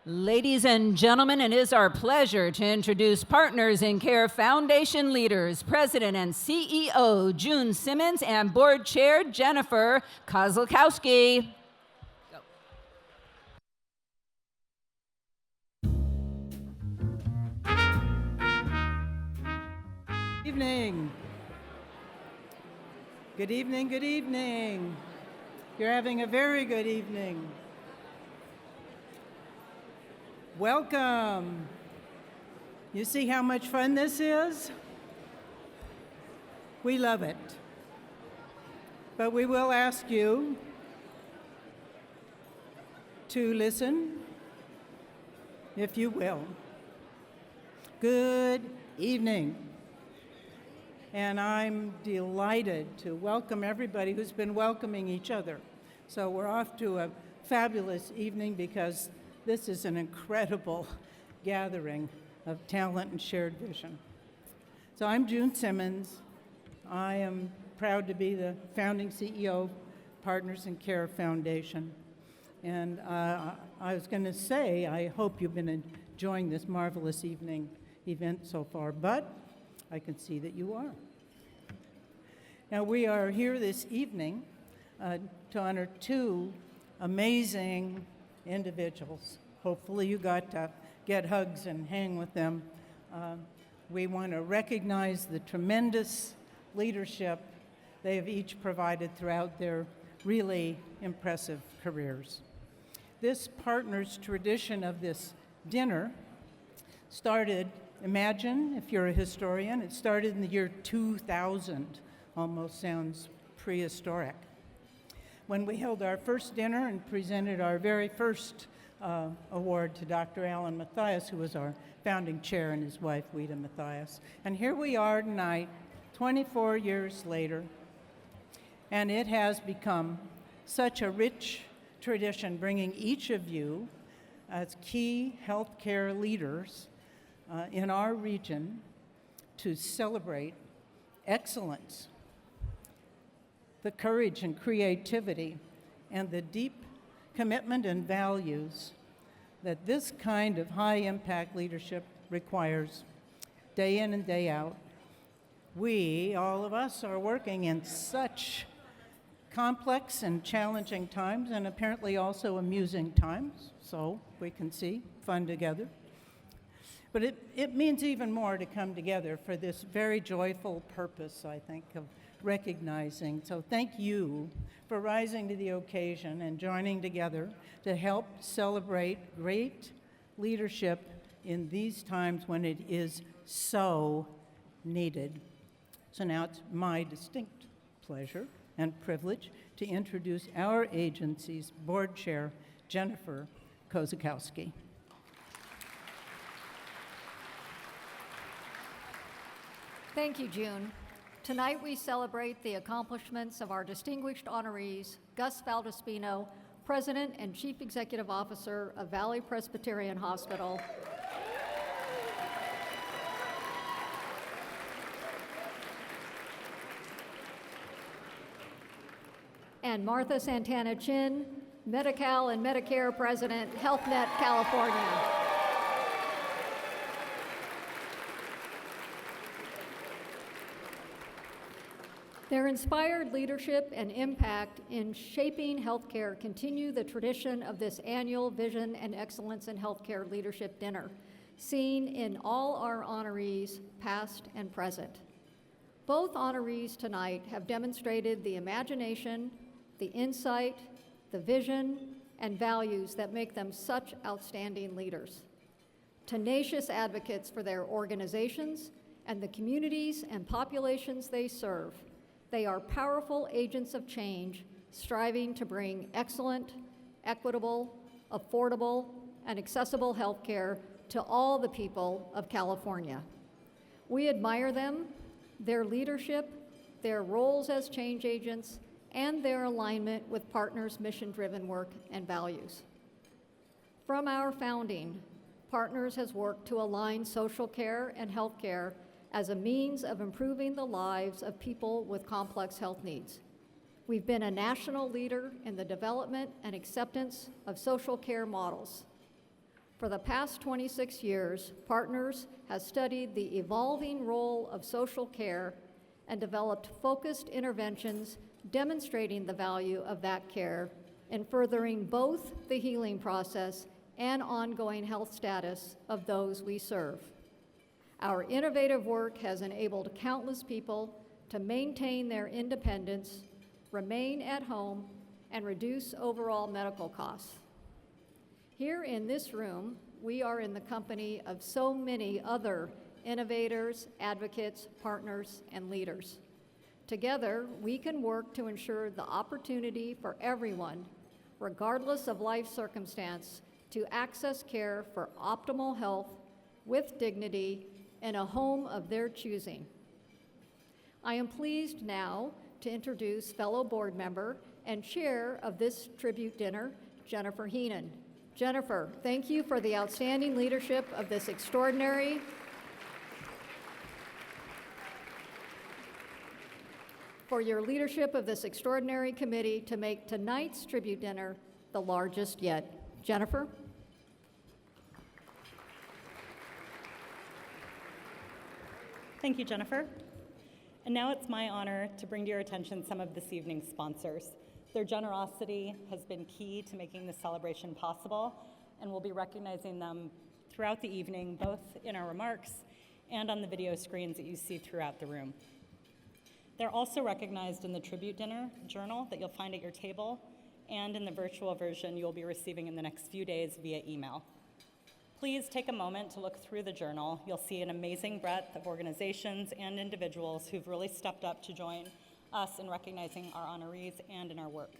Ladies and gentlemen, it is our pleasure to introduce Partners in Care Foundation leaders, President and CEO June Simmons and Board Chair Jennifer Kozlowski. Evening. Good evening, good evening. You're having a very good evening. Welcome. You see how much fun this is? We love it. But we will ask you to listen, if you will. Good evening. And I'm delighted to welcome everybody who's been welcoming each other. So we're off to a fabulous evening because this is an incredible gathering of talent and shared vision. So I'm June Simmons. I am proud to be the founding CEO of Partners in Care Foundation. And I was going to say, I hope you've been enjoying this marvelous event so far, but I can see that you are. Now, we are here this evening to honor two amazing individuals. Hopefully you got to get hugs and hang with them. We want to recognize the tremendous leadership they have each provided throughout their really impressive careers. This Partners tradition of this dinner started, imagine if you're a historian, it started in the year 2000. Almost sounds prehistoric. When we held our first dinner and presented our very first award to Dr. Alan Mathias, who was our founding chair, and his wife, Weta Mathias. And here we are tonight, 24 years later, and it has become such a rich tradition, bringing each of you as key healthcare leaders in our region to celebrate excellence, the courage and creativity, and the deep commitment and values that this kind of high-impact leadership requires day in and day out. We, all of us, are working in such complex and challenging times, and apparently also amusing times, so we can see fun together. But it means even more to come together for this very joyful purpose, I think, of recognizing. So thank you for rising to the occasion and joining together to help celebrate great leadership in these times when it is so needed. So now it's my distinct pleasure and privilege to introduce our agency's board chair, Jennifer Kozlowski. Thank you, June. Tonight we celebrate the accomplishments of our distinguished honorees, Gus Valdispino, President and Chief Executive Officer of Valley Presbyterian Hospital, and Martha Santana Chin, Medi-Cal and Medicare President, HealthNet California. Their inspired leadership and impact in shaping healthcare continue the tradition of this annual Vision and Excellence in Healthcare Leadership Dinner, seen in all our honorees, past and present. Both honorees tonight have demonstrated the imagination, the insight, the vision, and values that make them such outstanding leaders. Tenacious advocates for their organizations and the communities and populations they serve, they are powerful agents of change, striving to bring excellent, equitable, affordable, and accessible health care to all the people of California. We admire them, their leadership, their roles as change agents, and their alignment with Partners' mission-driven work and values. From our founding, Partners has worked to align social care and health care as a means of improving the lives of people with complex health needs. We've been a national leader in the development and acceptance of social care models. For the past 26 years, Partners has studied the evolving role of social care and developed focused interventions demonstrating the value of that care in furthering both the healing process and ongoing health status of those we serve. Our innovative work has enabled countless people to maintain their independence, remain at home, and reduce overall medical costs. Here in this room, we are in the company of so many other innovators, advocates, partners, and leaders. Together, we can work to ensure the opportunity for everyone, regardless of life circumstance, to access care for optimal health with dignity in a home of their choosing. I am pleased now to introduce fellow board member and chair of this tribute dinner, Jennifer Heenan. Jennifer, thank you for the outstanding leadership of this extraordinary committee to make tonight's tribute dinner the largest yet. Jennifer? Thank you, Jennifer. And now it's my honor to bring to your attention some of this evening's sponsors. Their generosity has been key to making this celebration possible, and we'll be recognizing them throughout the evening, both in our remarks and on the video screens that you see throughout the room. They're also recognized in the tribute dinner journal that you'll find at your table and in the virtual version you'll be receiving in the next few days via email. Please take a moment to look through the journal. You'll see an amazing breadth of organizations and individuals who've really stepped up to join us in recognizing our honorees and in our work.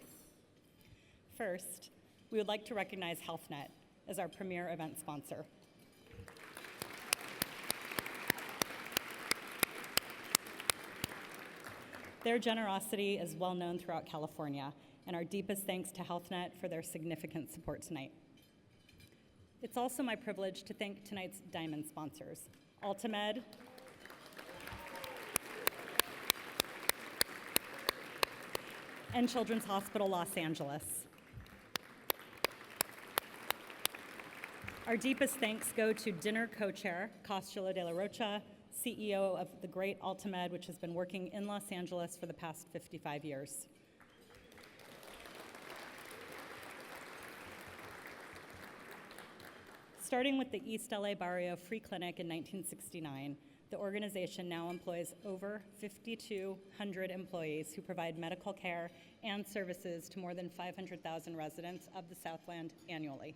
First, we would like to recognize HealthNet as our premier event sponsor. Their generosity is well known throughout California, and our deepest thanks to HealthNet for their significant support tonight. It's also my privilege to thank tonight's diamond sponsors, Ultimed, and Children's Hospital Los Angeles. Our deepest thanks go to dinner co-chair, Costello de la Rocha, CEO of the great Ultimed, which has been working in Los Angeles for the past 55 years. Starting with the East LA Barrio Free Clinic in 1969, the organization now employs over 5,200 employees who provide medical care and services to more than 500,000 residents of the Southland annually.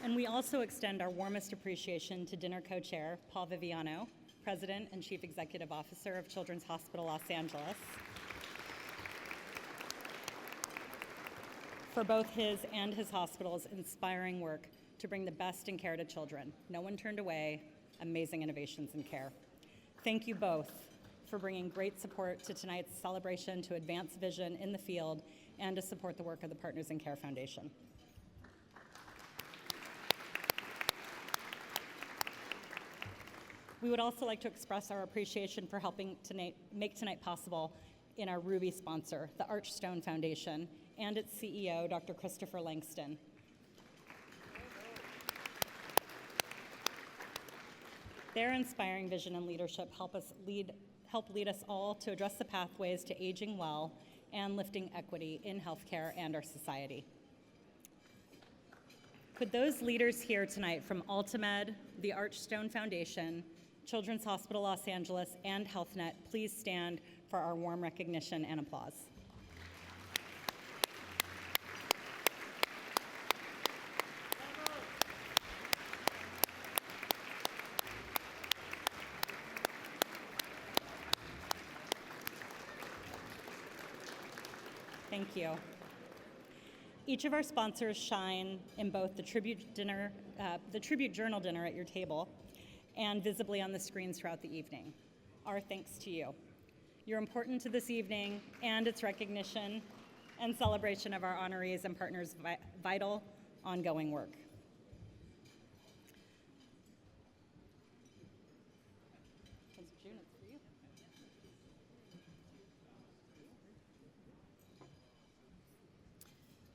And we also extend our warmest appreciation to dinner co-chair Paul Viviano, President and Chief Executive Officer of Children's Hospital Los Angeles, for both his and his hospital's inspiring work to bring the best in care to children. No one turned away, amazing innovations in care. Thank you both for bringing great support to tonight's celebration to advance vision in the field and to support the work of the Partners in Care Foundation. We would also like to express our appreciation for helping to make tonight possible in our Ruby sponsor, the Archstone Foundation, and its CEO, Dr. Christopher Langston. Their inspiring vision and leadership help lead us all to address the pathways to aging well and lifting equity in healthcare and our society. Could those leaders here tonight from Ultimed, the Archstone Foundation, Children's Hospital Los Angeles, and HealthNet please stand for our warm recognition and applause. Thank you. Each of our sponsors shine in both the tribute journal dinner at your table and visibly on the screens throughout the evening. Our thanks to you. You're important to this evening and its recognition and celebration of our honorees and partners' vital, ongoing work.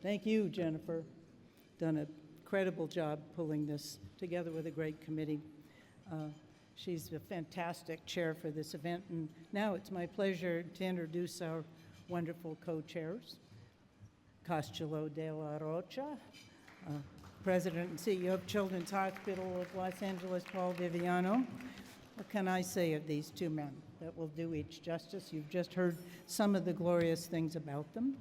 Thank you, Jennifer. Done an incredible job pulling this together with a great committee. She's a fantastic chair for this event, and now it's my pleasure to introduce our wonderful co-chairs. Costello de la Rocha, President and CEO of Children's Hospital of Los Angeles, Paul Viviano. What can I say of these two men that will do each justice? You've just heard some of the glorious things about them.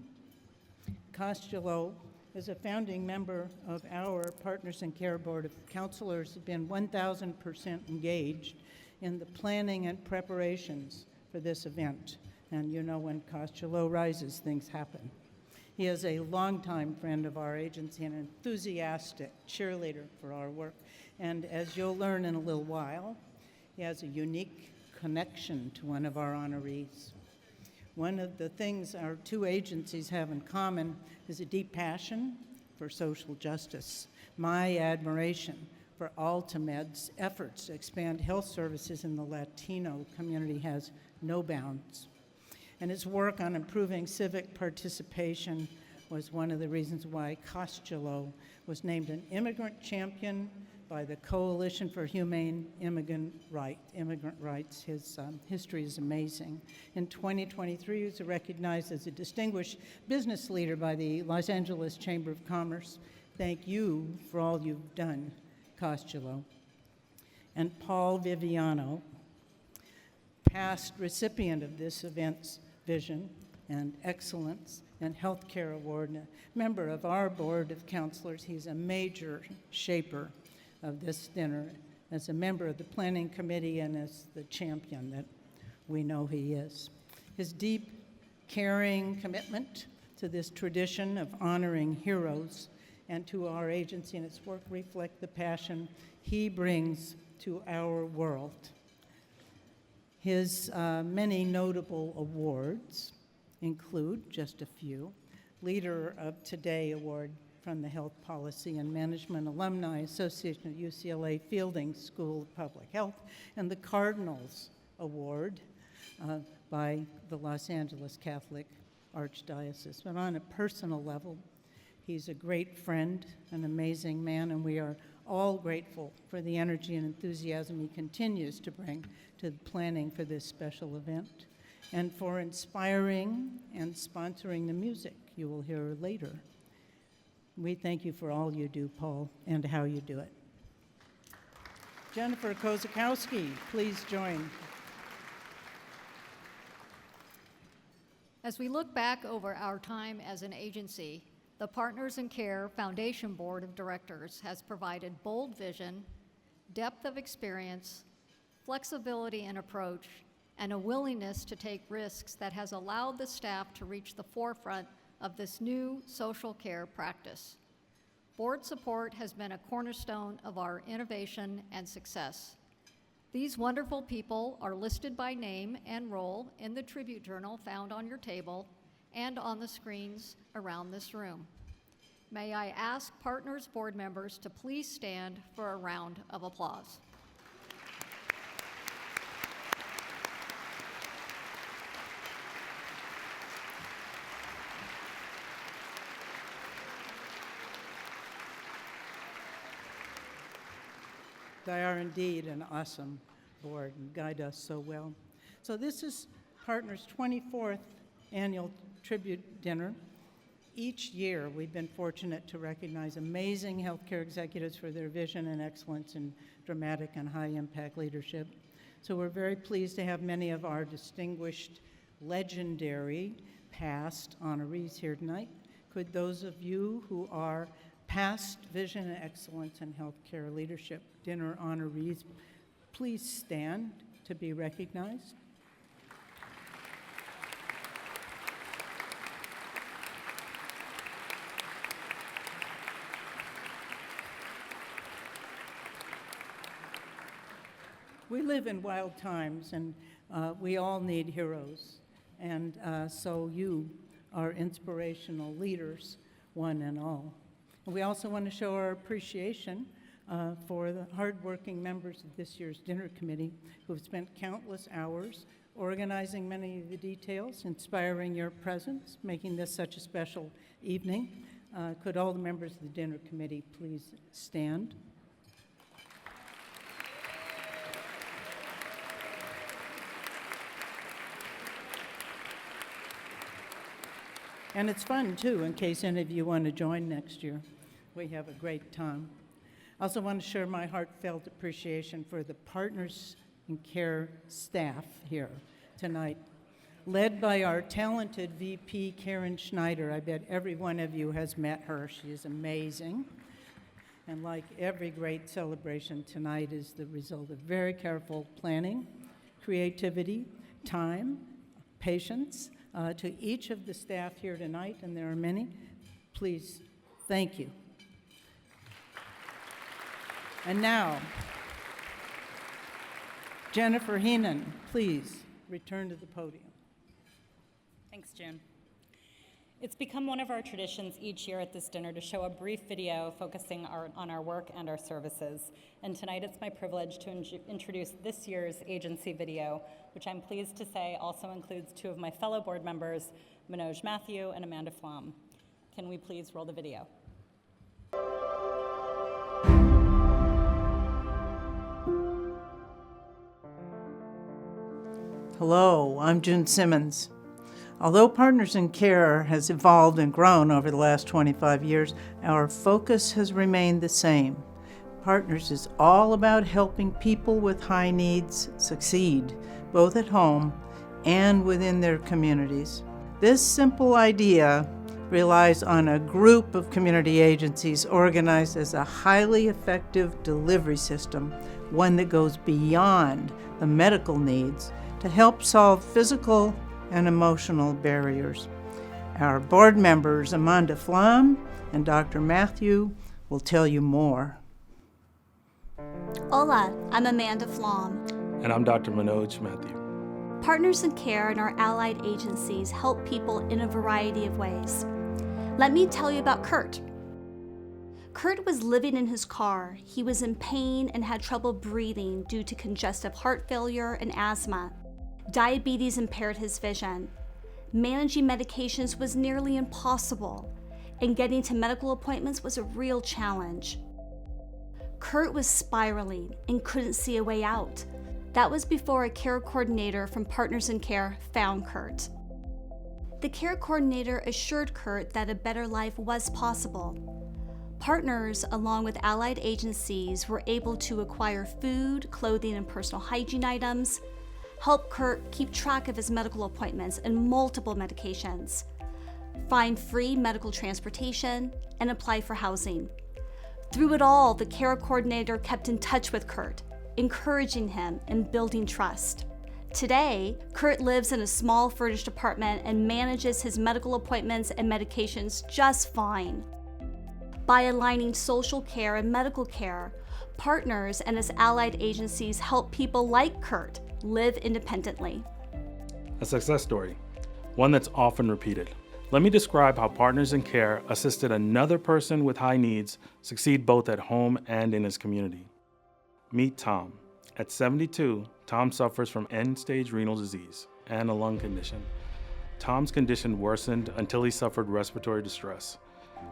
Costello is a founding member of our Partners in Care Board of Counselors, have been 1,000% engaged in the planning and preparations for this event. And you know, when Costello rises, things happen. He is a longtime friend of our agency and an enthusiastic cheerleader for our work. And as you'll learn in a little while, he has a unique connection to one of our honorees. One of the things our two agencies have in common is a deep passion for social justice. My admiration for Altamed's efforts to expand health services in the Latino community has no bounds. And his work on improving civic participation was one of the reasons why Costello was named an immigrant champion by the Coalition for Humane Immigrant Rights. His history is amazing. In 2023, he was recognized as a distinguished business leader by the Los Angeles Chamber of Commerce. Thank you for all you've done, Costello. And Paul Viviano, past recipient of this event's Vision and Excellence and Healthcare Award, and a member of our Board of Counselors. He's a major shaper of this dinner as a member of the Planning Committee and as the champion that we know he is. His deep, caring commitment to this tradition of honoring heroes and to our agency and its work reflect the passion he brings to our world. His many notable awards include just a few: Leader of Today Award from the Health Policy and Management Alumni Association of UCLA Fielding School of Public Health, and the Cardinals Award by the Los Angeles Catholic Archdiocese. But on a personal level, he's a great friend, an amazing man, and we are all grateful for the energy and enthusiasm he continues to bring to the planning for this special event, and for inspiring and sponsoring the music you will hear later. We thank you for all you do, Paul, and how you do it. Jennifer Kozakowski, please join. As we look back over our time as an agency, the Partners in Care Foundation Board of Directors has provided bold vision, depth of experience, flexibility in approach, and a willingness to take risks that has allowed the staff to reach the forefront of this new social care practice. Board support has been a cornerstone of our innovation and success. These wonderful people are listed by name and role in the tribute journal found on your table and on the screens around this room. May I ask Partners board members to please stand for a round of applause. They are indeed an awesome board and guide us so well. So this is Partners' 24th annual tribute dinner. Each year, we've been fortunate to recognize amazing healthcare executives for their vision and excellence in dramatic and high-impact leadership. So we're very pleased to have many of our distinguished, legendary past honorees here tonight. Could those of you who are past vision and excellence in healthcare leadership dinner honorees please stand to be recognized? We live in wild times, and we all need heroes. And so you are inspirational leaders, one and all. And we also want to show our appreciation for the hardworking members of this year's dinner committee who have spent countless hours organizing many of the details, inspiring your presence, making this such a special evening. Could all the members of the dinner committee please stand? And it's fun, too, in case any of you want to join next year. We have a great time. I also want to share my heartfelt appreciation for the Partners in Care staff here tonight, led by our talented VP, Karen Schneider. I bet every one of you has met her. She is amazing. And like every great celebration, tonight is the result of very careful planning, creativity, time, patience. To each of the staff here tonight, and there are many, please, thank you. And now, Jennifer Heenan, please return to the podium. Thanks, June. It's become one of our traditions each year at this dinner to show a brief video focusing on our work and our services. And tonight it's my privilege to introduce this year's agency video, which I'm pleased to say also includes two of my fellow board members, Manoj Matthew and Amanda Flom. Can we please roll the video? Hello, I'm June Simmons. Although Partners in Care has evolved and grown over the last 25 years, our focus has remained the same. Partners is all about helping people with high needs succeed, both at home and within their communities. This simple idea relies on a group of community agencies organized as a highly effective delivery system, one that goes beyond the medical needs to help solve physical and emotional barriers. Our board members, Amanda Flom and Dr. Matthew, will tell you more. Hola, I'm Amanda Flom. And I'm Dr. Manoj Matthew. Partners in Care and our allied agencies help people in a variety of ways. Let me tell you about Kurt. Kurt was living in his car. He was in pain and had trouble breathing due to congestive heart failure and asthma. Diabetes impaired his vision. Managing medications was nearly impossible, and getting to medical appointments was a real challenge. Kurt was spiraling and couldn't see a way out. That was before a care coordinator from Partners in Care found Kurt. The care coordinator assured Kurt that a better life was possible. Partners, along with allied agencies, were able to acquire food, clothing, and personal hygiene items, help Kurt keep track of his medical appointments and multiple medications, find free medical transportation, and apply for housing. Through it all, the care coordinator kept in touch with Kurt, encouraging him and building trust. Today, Kurt lives in a small furnished apartment and manages his medical appointments and medications just fine. By aligning social care and medical care, Partners and its allied agencies help people like Kurt live independently. A success story, one that's often repeated. Let me describe how Partners in Care assisted another person with high needs succeed both at home and in his community. Meet Tom. At 72, Tom suffers from end-stage renal disease and a lung condition. Tom's condition worsened until he suffered respiratory distress.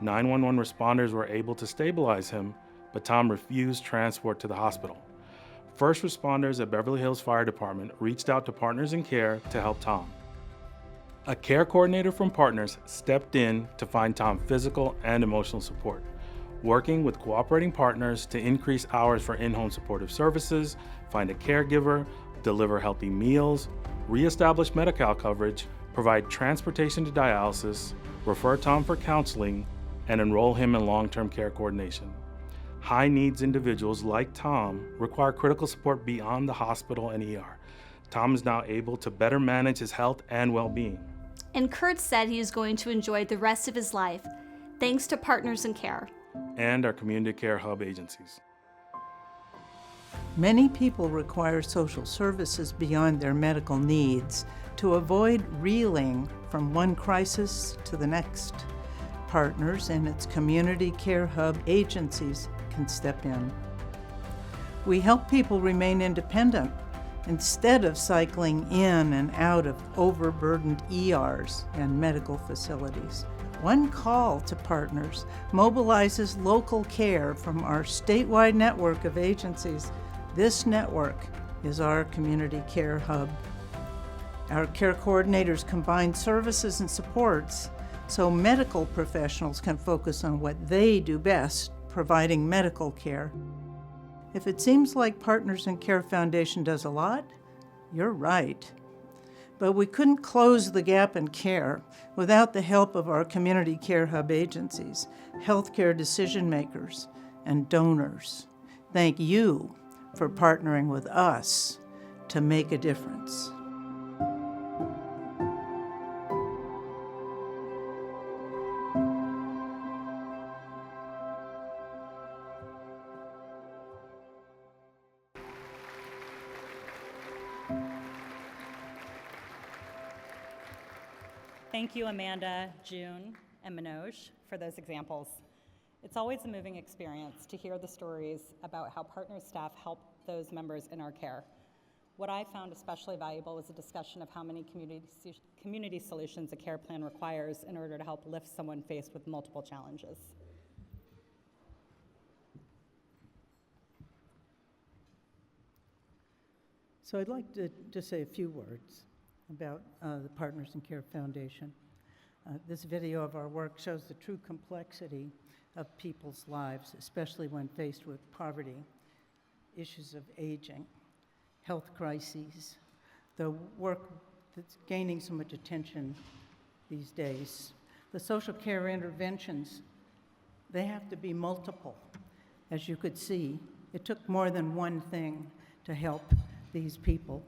911 responders were able to stabilize him, but Tom refused transport to the hospital. First responders at Beverly Hills Fire Department reached out to Partners in Care to help Tom. A care coordinator from Partners stepped in to find Tom physical and emotional support, working with cooperating partners to increase hours for in-home supportive services, find a caregiver, deliver healthy meals, reestablish Medi-Cal coverage, provide transportation to dialysis, refer Tom for counseling, and enroll him in long-term care coordination. High-needs individuals like Tom require critical support beyond the hospital and ER. Tom is now able to better manage his health and well-being. And Kurt said he is going to enjoy the rest of his life, thanks to Partners in Care And our community care hub agencies. Many people require social services beyond their medical needs to avoid reeling from one crisis to the next. Partners and its community care hub agencies can step in. We help people remain independent instead of cycling in and out of overburdened ERs and medical facilities. One call to partners mobilizes local care from our statewide network of agencies. This network is our community care hub. Our care coordinators combine services and supports so medical professionals can focus on what they do best, providing medical care. If it seems like Partners in Care Foundation does a lot, you're right. But we couldn't close the gap in care without the help of our community care hub agencies, healthcare decision makers, and donors. Thank you for partnering with us to make a difference. Thank you, Amanda, June, and Manoj for those examples. It's always a moving experience to hear the stories about how Partners staff help those members in our care. What I found especially valuable was a discussion of how many community solutions a care plan requires in order to help lift someone faced with multiple challenges. So I'd like to just say a few words about the Partners in Care Foundation. This video of our work shows the true complexity of people's lives, especially when faced with poverty, issues of aging, health crises, the work that's gaining so much attention these days. The social care interventions, they have to be multiple. As you could see, it took more than one thing to help these people.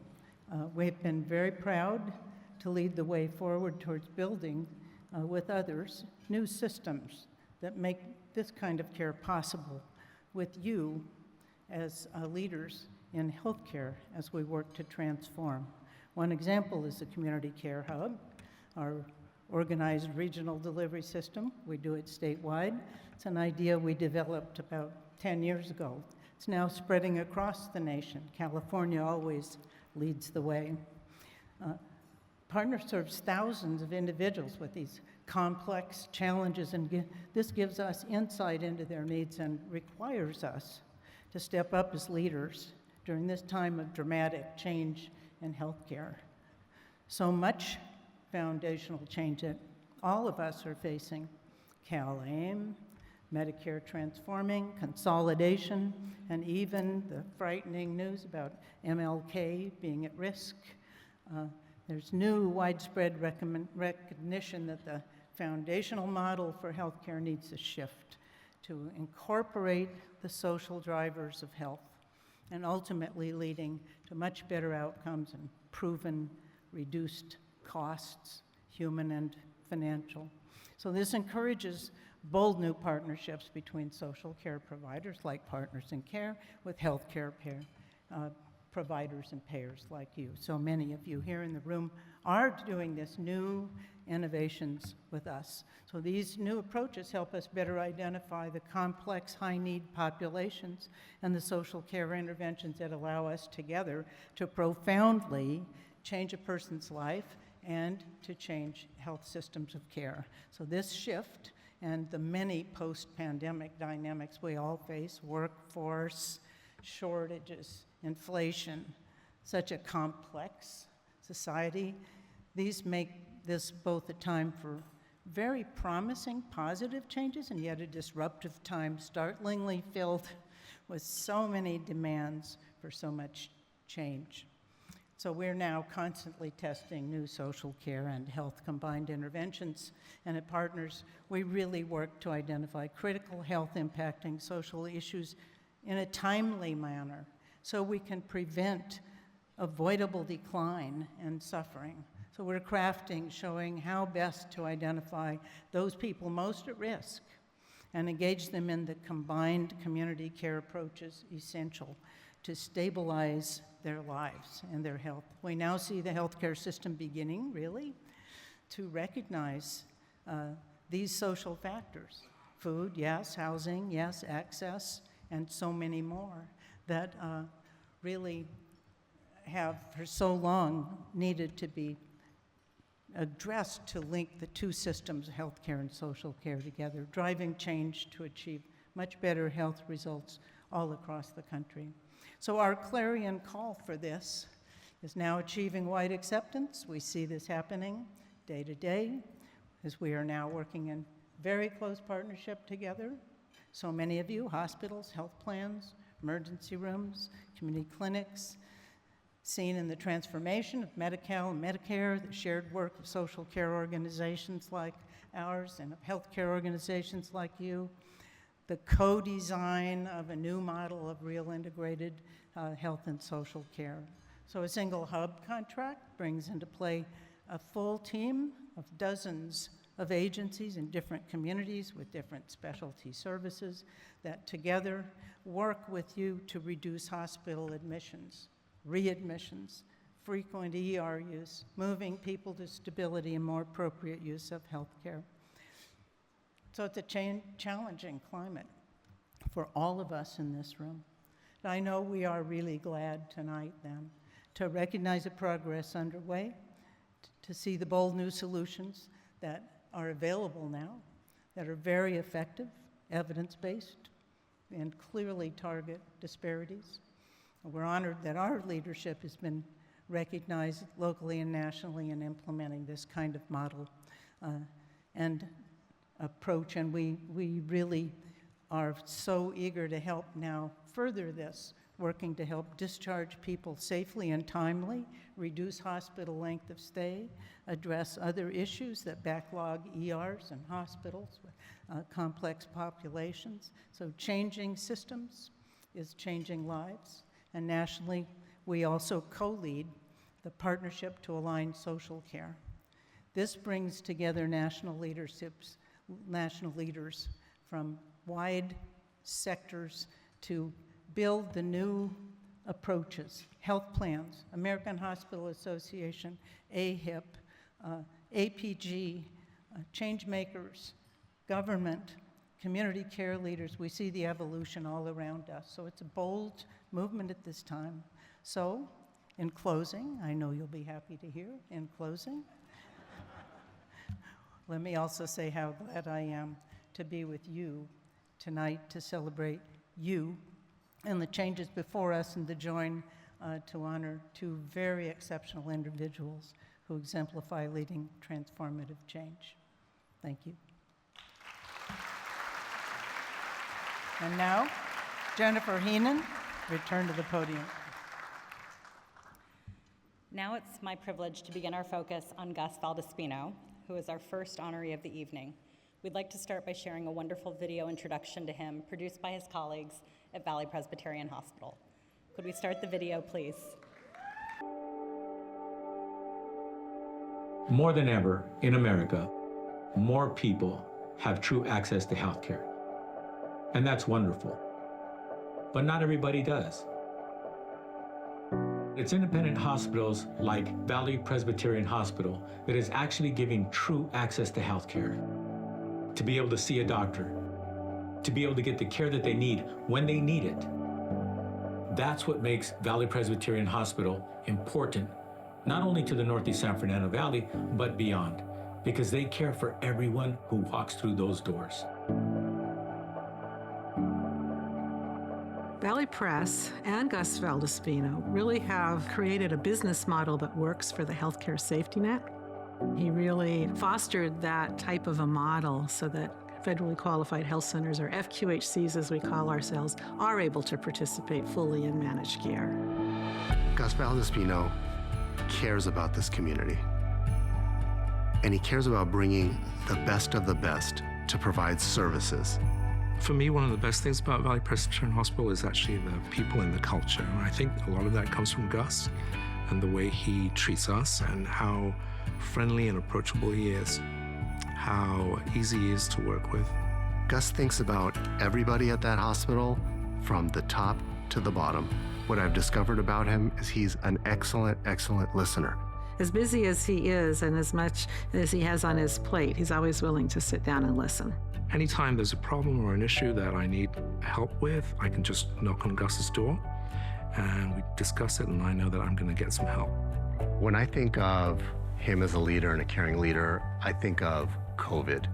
We've been very proud to lead the way forward towards building with others new systems that make this kind of care possible with you as leaders in healthcare as we work to transform. One example is the Community Care Hub, our organized regional delivery system. We do it statewide. It's an idea we developed about 10 years ago. It's now spreading across the nation. California always leads the way. Partner serves thousands of individuals with these complex challenges, and this gives us insight into their needs and requires us to step up as leaders during this time of dramatic change in healthcare. So much foundational change that all of us are facing. CalAIM, Medicare transforming, consolidation, and even the frightening news about MLK being at risk. There's new widespread recognition that the foundational model for healthcare needs to shift to incorporate the social drivers of health and ultimately leading to much better outcomes and proven reduced costs, human and financial. So this encourages bold new partnerships between social care providers like Partners in Care with healthcare providers and payers like you. So many of you here in the room are doing this new innovations with us. So these new approaches help us better identify the complex high-need populations and the social care interventions that allow us together to profoundly change a person's life and to change health systems of care. So this shift and the many post-pandemic dynamics we all face, workforce, shortages, inflation, such a complex society, these make this both a time for very promising positive changes and yet a disruptive time, startlingly filled with so many demands for so much change. So we're now constantly testing new social care and health combined interventions, and at Partners, we really work to identify critical health impacting social issues in a timely manner so we can prevent avoidable decline and suffering. So we're crafting, showing how best to identify those people most at risk and engage them in the combined community care approaches essential to stabilize their lives and their health. We now see the healthcare system beginning, really, to recognize these social factors. Food, yes, housing, yes, access, and so many more that really have for so long needed to be addressed to link the two systems, healthcare and social care, together, driving change to achieve much better health results all across the country. So our clarion call for this is now achieving wide acceptance. We see this happening day to day as we are now working in very close partnership together. So many of you, hospitals, health plans, emergency rooms, community clinics, seen in the transformation of Medi-Cal and Medicare, the shared work of social care organizations like ours and of healthcare organizations like you, the co-design of a new model of real integrated health and social care. So a single hub contract brings into play a full team of dozens of agencies in different communities with different specialty services that together work with you to reduce hospital admissions, readmissions, frequent ER use, moving people to stability and more appropriate use of health care. So it's a challenging climate for all of us in this room. And I know we are really glad tonight then to recognize the progress underway, to see the bold new solutions that are available now, that are very effective, evidence-based, and clearly target disparities. We're honored that our leadership has been recognized locally and nationally in implementing this kind of model and approach, and we really are so eager to help now further this, working to help discharge people safely and timely, reduce hospital length of stay, address other issues that backlog ERs and hospitals with complex populations. So changing systems is changing lives. And nationally, we also co-lead the Partnership to Align Social Care. This brings together national leaders from wide sectors to build the new approaches, health plans, American Hospital Association, AHIP, APG, change makers, government, community care leaders. We see the evolution all around us. So it's a bold movement at this time. So in closing, I know you'll be happy to hear, in closing, let me also say how glad I am to be with you tonight to celebrate you and the changes before us and to join to honor two very exceptional individuals who exemplify leading transformative change. Thank you. And now, Jennifer Heenan, return to the podium. Now it's my privilege to begin our focus on Gus Valdispino, who is our first honoree of the evening. We'd like to start by sharing a wonderful video introduction to him produced by his colleagues at Valley Presbyterian Hospital. Could we start the video, please? More than ever in America, more people have true access to health care. And that's wonderful. But not everybody does. It's independent hospitals like Valley Presbyterian Hospital that is actually giving true access to health care. To be able to see a doctor, to be able to get the care that they need when they need it. That's what makes Valley Presbyterian Hospital important, not only to the Northeast San Fernando Valley, but beyond, because they care for everyone who walks through those doors. Valley Press and Gus Valdispino really have created a business model that works for the healthcare safety net. He really fostered that type of a model so that federally qualified health centers, or FQHCs as we call ourselves, are able to participate fully in managed care. Gus Valdispino cares about this community. And he cares about bringing the best of the best to provide services. For me, one of the best things about Valley Presbyterian Hospital is actually the people and the culture. And I think a lot of that comes from Gus and the way he treats us and how friendly and approachable he is, how easy he is to work with. Gus thinks about everybody at that hospital from the top to the bottom. What I've discovered about him is he's an excellent, excellent listener. As busy as he is and as much as he has on his plate, he's always willing to sit down and listen. Anytime there's a problem or an issue that I need help with, I can just knock on Gus's door, and we discuss it, and I know that I'm going to get some help. When I think of him as a leader and a caring leader, I think of COVID.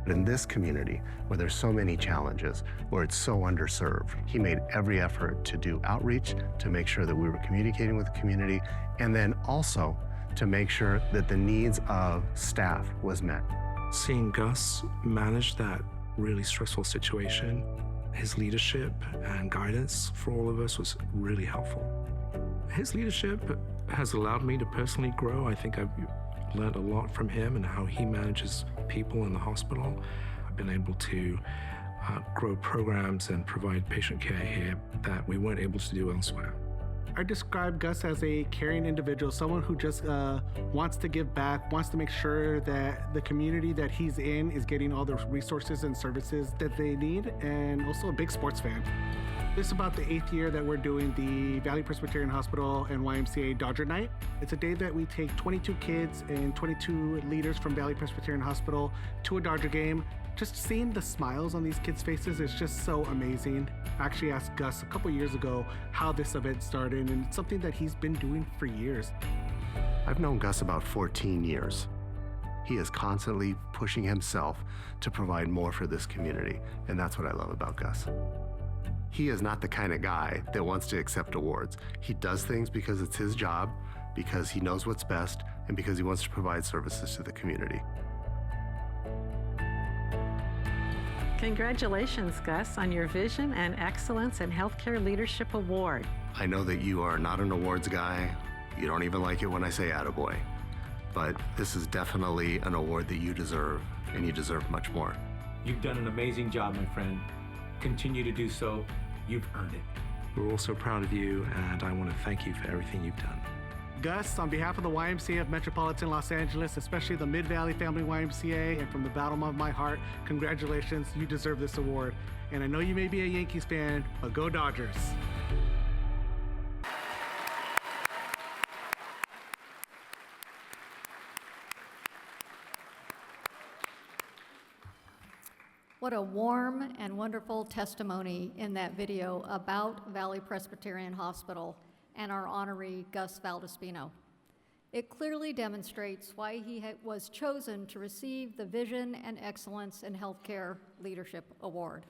But in this community, where there's so many challenges, where it's so underserved, he made every effort to do outreach, to make sure that we were communicating with the community, and then also to make sure that the needs of staff was met. Seeing Gus manage that really stressful situation, his leadership and guidance for all of us was really helpful. His leadership has allowed me to personally grow. I think I've learned a lot from him and how he manages people in the hospital. I've been able to grow programs and provide patient care here that we weren't able to do elsewhere. I describe Gus as a caring individual, someone who just wants to give back, wants to make sure that the community that he's in is getting all the resources and services that they need, and also a big sports fan. This is about the 8th year that we're doing the Valley Presbyterian Hospital and YMCA Dodger Night. It's a day that we take 22 kids and 22 leaders from Valley Presbyterian Hospital to a Dodger game. Just seeing the smiles on these kids' faces is just so amazing. I actually asked Gus a couple years ago how this event started, and it's something that he's been doing for years. I've known Gus about 14 years. He is constantly pushing himself to provide more for this community, and that's what I love about Gus. He is not the kind of guy that wants to accept awards. He does things because it's his job, because he knows what's best, and because he wants to provide services to the community. Congratulations, Gus, on your Vision and Excellence in Healthcare Leadership Award. I know that you are not an awards guy. You don't even like it when I say attaboy. But this is definitely an award that you deserve, and you deserve much more. You've done an amazing job, my friend. Continue to do so. You've earned it. We're all so proud of you, and I want to thank you for everything you've done. Gus, on behalf of the YMCA of Metropolitan Los Angeles, especially the Mid-Valley Family YMCA, and from the bottom of my heart, congratulations, you deserve this award. And I know you may be a Yankees fan, but go Dodgers. What a warm and wonderful testimony in that video about Valley Presbyterian Hospital and our honoree, Gus Valdespino. It clearly demonstrates why he was chosen to receive the Vision and Excellence in Healthcare Leadership Award.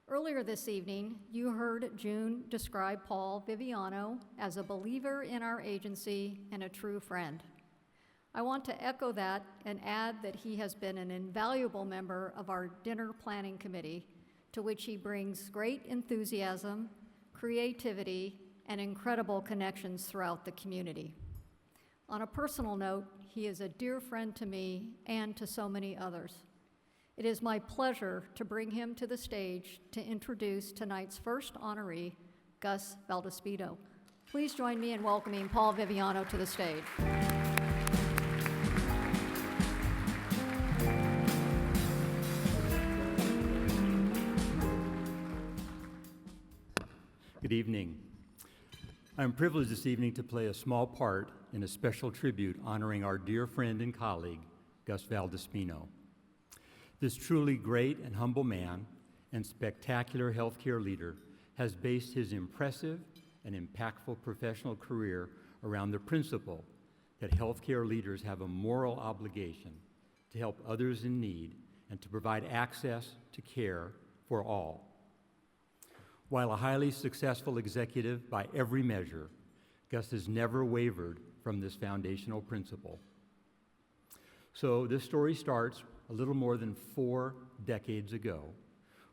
Earlier this evening, you heard June describe Paul Viviano as a believer in our agency and a true friend. I want to echo that and add that he has been an invaluable member of our dinner planning committee, to which he brings great enthusiasm, creativity, and incredible connections throughout the community. On a personal note, he is a dear friend to me and to so many others. It is my pleasure to bring him to the stage to introduce tonight's first honoree, Gus Valdespino. Please join me in welcoming Paul Viviano to the stage. Good evening. I'm privileged this evening to play a small part in a special tribute honoring our dear friend and colleague, Gus Valdespino. This truly great and humble man and spectacular healthcare leader has based his impressive and impactful professional career around the principle that healthcare leaders have a moral obligation to help others in need and to provide access to care for all. While a highly successful executive by every measure, Gus has never wavered from this foundational principle. So this story starts a little more than 4 decades ago,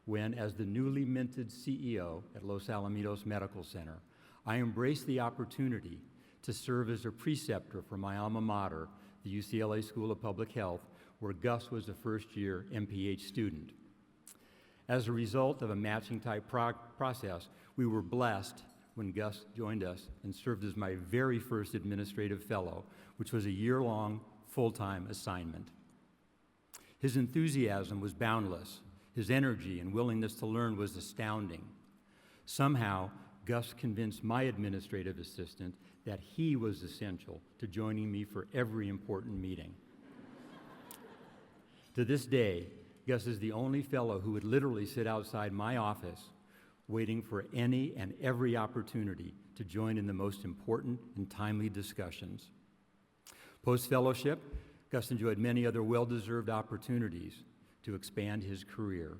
when, as the newly minted CEO at Los Alamitos Medical Center, I embraced the opportunity to serve as a preceptor for my alma mater, the UCLA School of Public Health, where Gus was a first-year MPH student. As a result of a matching type process, we were blessed when Gus joined us and served as my very first administrative fellow, which was a year-long, full-time assignment. His enthusiasm was boundless. His energy and willingness to learn was astounding. Somehow, Gus convinced my administrative assistant that he was essential to joining me for every important meeting. To this day, Gus is the only fellow who would literally sit outside my office waiting for any and every opportunity to join in the most important and timely discussions. Post-fellowship, Gus enjoyed many other well-deserved opportunities to expand his career.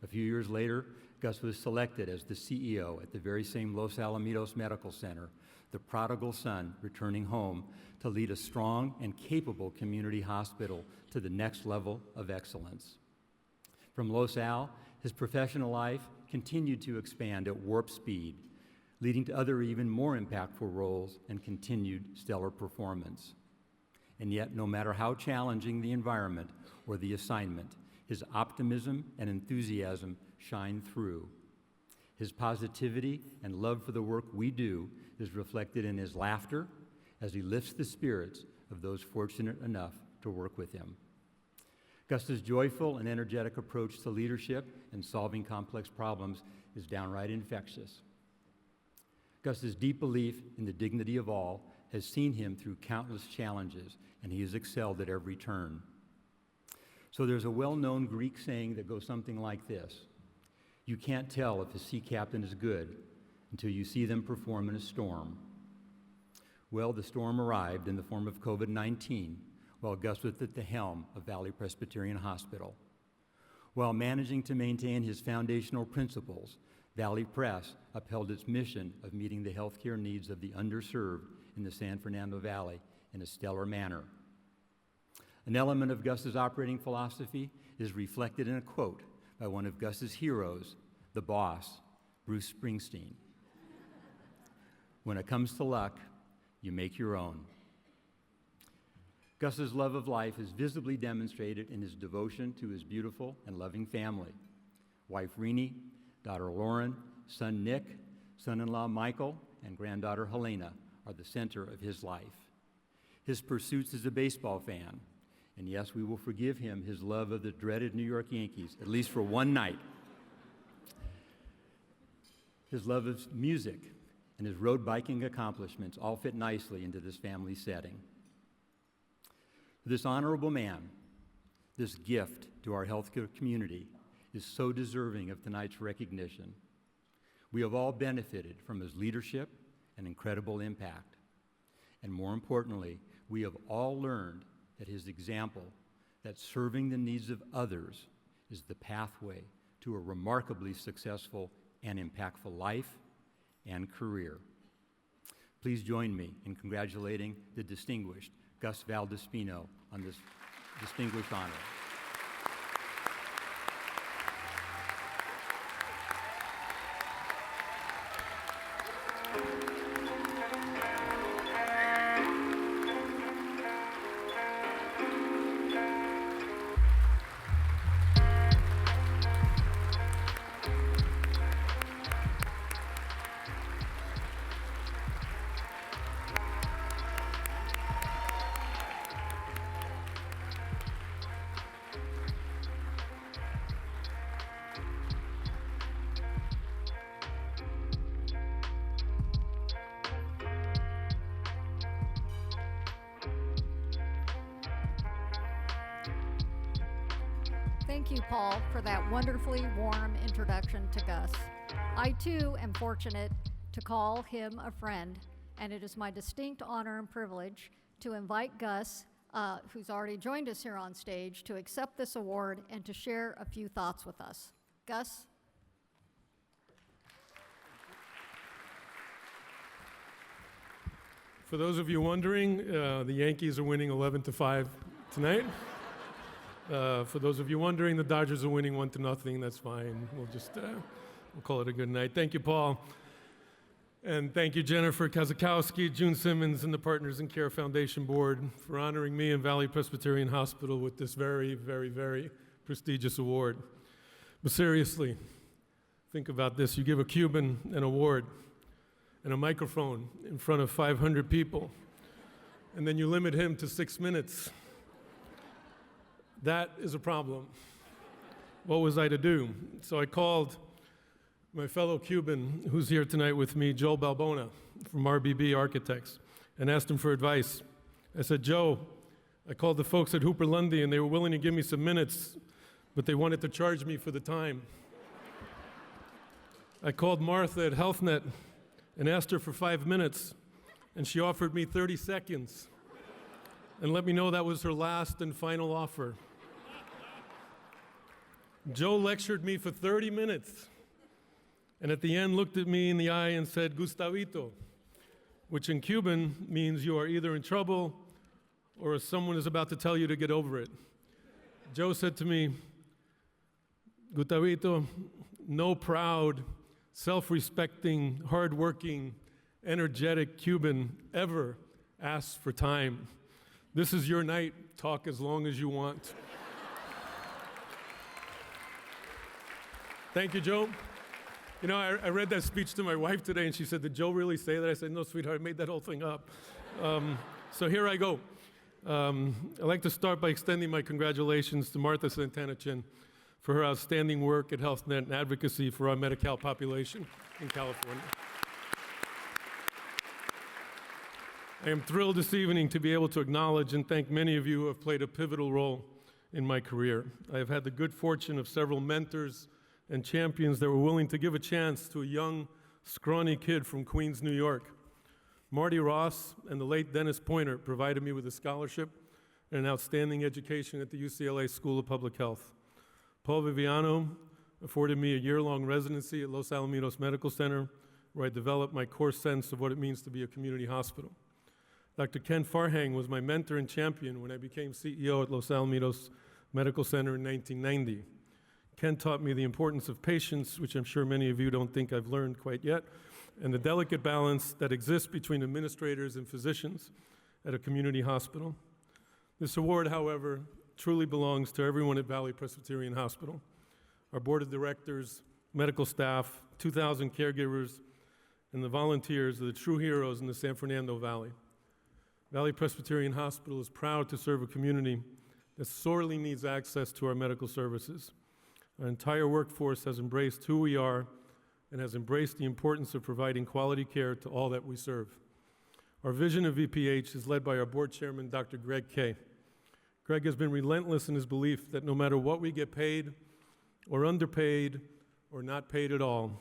A few years later, Gus was selected as the CEO at the very same Los Alamitos Medical Center, the prodigal son returning home to lead a strong and capable community hospital to the next level of excellence. From Los Al, his professional life continued to expand at warp speed, leading to other even more impactful roles and continued stellar performance. And yet, no matter how challenging the environment or the assignment, his optimism and enthusiasm shine through. His positivity and love for the work we do is reflected in his laughter as he lifts the spirits of those fortunate enough to work with him. Gus's joyful and energetic approach to leadership and solving complex problems is downright infectious. Gus's deep belief in the dignity of all has seen him through countless challenges, and he has excelled at every turn. So there's a well-known Greek saying that goes something like this: you can't tell if a sea captain is good until you see them perform in a storm. Well, the storm arrived in the form of COVID-19 while Gus was at the helm of Valley Presbyterian Hospital. While managing to maintain his foundational principles, Valley Pres upheld its mission of meeting the healthcare needs of the underserved in the San Fernando Valley in a stellar manner. An element of Gus's operating philosophy is reflected in a quote by one of Gus's heroes, the boss, Bruce Springsteen. When it comes to luck, you make your own. Gus's love of life is visibly demonstrated in his devotion to his beautiful and loving family. Wife Renee, daughter Lauren, son Nick, son-in-law Michael, and granddaughter Helena are the center of his life. His pursuits as a baseball fan, and yes, we will forgive him his love of the dreaded New York Yankees, at least for one night. His love of music and his road biking accomplishments all fit nicely into this family setting. This honorable man, this gift to our healthcare community, is so deserving of tonight's recognition. We have all benefited from his leadership and incredible impact. And more importantly, we have all learned that his example, that serving the needs of others, is the pathway to a remarkably successful and impactful life and career. Please join me in congratulating the distinguished Gus Valdespino on this distinguished honor. Thank you, Paul, for that wonderfully warm introduction to Gus. I, too, am fortunate to call him a friend, and it is my distinct honor and privilege to invite Gus, who's already joined us here on stage, to accept this award and to share a few thoughts with us. Gus? For those of you wondering, the Yankees are winning 11-5 tonight. For those of you wondering, the Dodgers are winning 1-0. That's fine. We'll call it a good night. Thank you, Paul. And thank you, Jennifer Kazakowski, June Simmons, and the Partners in Care Foundation Board for honoring me and Valley Presbyterian Hospital with this very, very, very prestigious award. But seriously, think about this. You give a Cuban an award and a microphone in front of 500 people, and then you limit him to 6 minutes. That is a problem. What was I to do? So I called my fellow Cuban, who's here tonight with me, Joel Balbona from RBB Architects, and asked him for advice. I said, Joe, I called the folks at Hooper Lundy, and they were willing to give me some minutes, but they wanted to charge me for the time. I called Martha at HealthNet and asked her for 5 minutes, and she offered me 30 seconds and let me know that was her last and final offer. Joe lectured me for 30 minutes, and at the end looked at me in the eye and said, Gustavito, which in Cuban means you are either in trouble or someone is about to tell you to get over it. Joe said to me, Gustavito, no proud, self-respecting, hard-working, energetic Cuban ever asks for time. This is your night. Talk as long as you want. Thank you, Joe. You know, I read that speech to my wife today, and she said, did Joe really say that? I said, no, sweetheart, I made that whole thing up. So here I go. I'd like to start by extending my congratulations to Martha Santana-Chin for her outstanding work at HealthNet and advocacy for our Medi-Cal population in California. I am thrilled this evening to be able to acknowledge and thank many of you who have played a pivotal role in my career. I have had the good fortune of several mentors and champions that were willing to give a chance to a young, scrawny kid from Queens, New York. Marty Ross and the late Dennis Pointer provided me with a scholarship and an outstanding education at the UCLA School of Public Health. Paul Viviano afforded me a year-long residency at Los Alamitos Medical Center, where I developed my core sense of what it means to be a community hospital. Dr. Ken Farhang was my mentor and champion when I became CEO at Los Alamitos Medical Center in 1990. Ken taught me the importance of patience, which I'm sure many of you don't think I've learned quite yet, and the delicate balance that exists between administrators and physicians at a community hospital. This award, however, truly belongs to everyone at Valley Presbyterian Hospital, our board of directors, medical staff, 2,000 caregivers, and the volunteers are the true heroes in the San Fernando Valley. Valley Presbyterian Hospital is proud to serve a community that sorely needs access to our medical services. Our entire workforce has embraced who we are and has embraced the importance of providing quality care to all that we serve. Our vision of VPH is led by our board chairman, Dr. Greg Kay. Greg has been relentless in his belief that no matter what we get paid or underpaid or not paid at all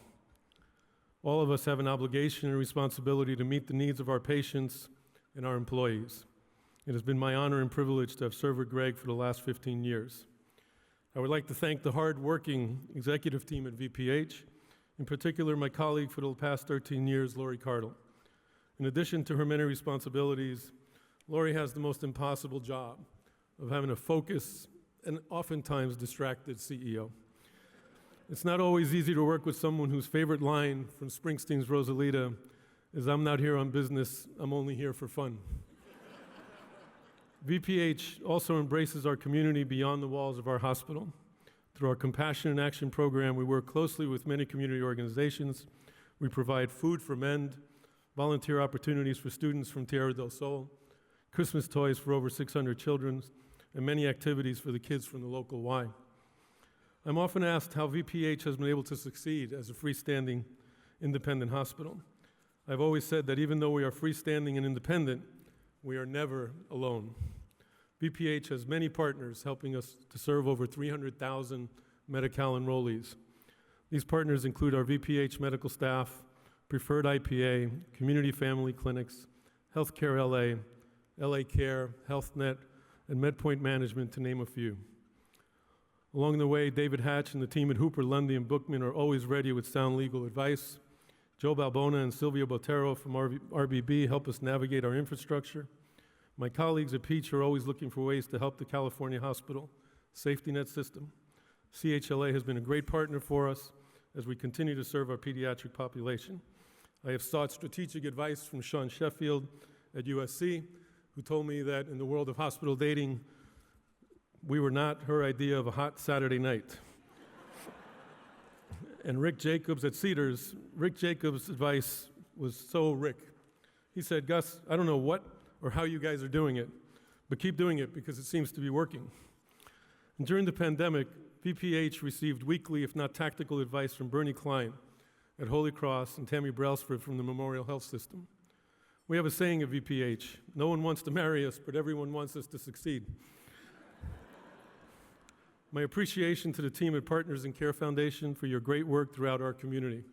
of us have an obligation and responsibility to meet the needs of our patients and our employees. It has been my honor and privilege to have served with Greg for the last 15 years. I would like to thank the hard-working executive team at VPH, in particular my colleague for the past 13 years, Lori Cardle. In addition to her many responsibilities, Lori has the most impossible job of having a focused and oftentimes distracted CEO. It's not always easy to work with someone whose favorite line from Springsteen's Rosalita is, "I'm not here on business, I'm only here for fun." VPH also embraces our community beyond the walls of our hospital. Through our Compassion in Action program, we work closely with many community organizations. We provide food for MEND, volunteer opportunities for students from Tierra del Sol, Christmas toys for over 600 children, and many activities for the kids from the local Y. I'm often asked how VPH has been able to succeed as a freestanding, independent hospital. I've always said that even though we are freestanding and independent, we are never alone. VPH has many partners helping us to serve over 300,000 Medi-Cal enrollees. These partners include our VPH medical staff, Preferred IPA, Community Family Clinics, Healthcare LA, LA Care, HealthNet, and MedPoint Management, to name a few. Along the way, David Hatch and the team at Hooper, Lundy, and Bookman are always ready with sound legal advice. Joe Balbona and Silvio Botero from RBB help us navigate our infrastructure. My colleagues at Peach are always looking for ways to help the California Hospital safety net system. CHLA has been a great partner for us as we continue to serve our pediatric population. I have sought strategic advice from Sean Sheffield at USC, who told me that in the world of hospital dating, we were not her idea of a hot Saturday night. And Rick Jacobs at Cedars, Rick Jacobs' advice was so Rick. He said, "Gus, I don't know what or how you guys are doing it, but keep doing it because it seems to be working." And during the pandemic, VPH received weekly, if not tactical, advice from Bernie Klein at Holy Cross and Tammy Brailsford from the Memorial Health System. We have a saying at VPH, "No one wants to marry us, but everyone wants us to succeed." My appreciation to the team at Partners in Care Foundation for your great work throughout our community.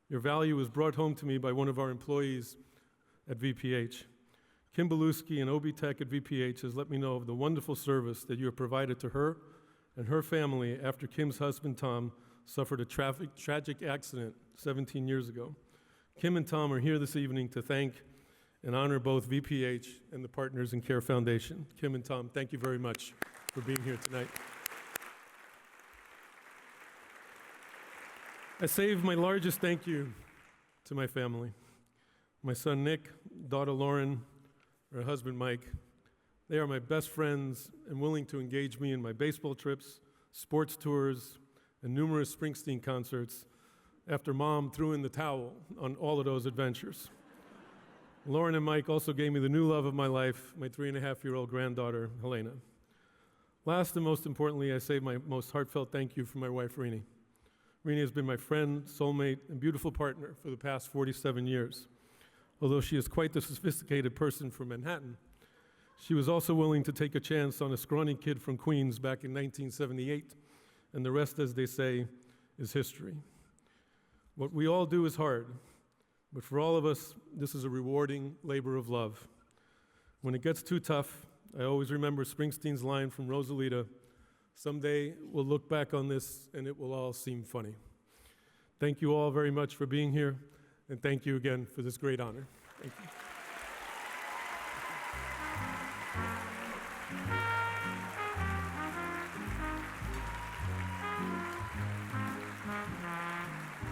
Your value was brought home to me by one of our employees at VPH. Kim Beluski and OB Tech at VPH has let me know of the wonderful service that you have provided to her and her family after Kim's husband, Tom, suffered a tragic accident 17 years ago. Kim and Tom are here this evening to thank and honor both VPH and the Partners in Care Foundation. Kim and Tom, thank you very much for being here tonight. I save my largest thank you to my family. My son Nick, daughter Lauren, her husband Mike. They are my best friends and willing to engage me in my baseball trips, sports tours, and numerous Springsteen concerts after Mom threw in the towel on all of those adventures. Lauren and Mike also gave me the new love of my life, my 3.5-year-old granddaughter, Helena. Last and most importantly, I say my most heartfelt thank you for my wife, Rini. Rini has been my friend, soulmate, and beautiful partner for the past 47 years. Although she is quite the sophisticated person from Manhattan, she was also willing to take a chance on a scrawny kid from Queens back in 1978, and the rest, as they say, is history. What we all do is hard, but for all of us, this is a rewarding labor of love. When it gets too tough, I always remember Springsteen's line from Rosalita, "Someday we'll look back on this and it will all seem funny." Thank you all very much for being here, and thank you again for this great honor. Thank you.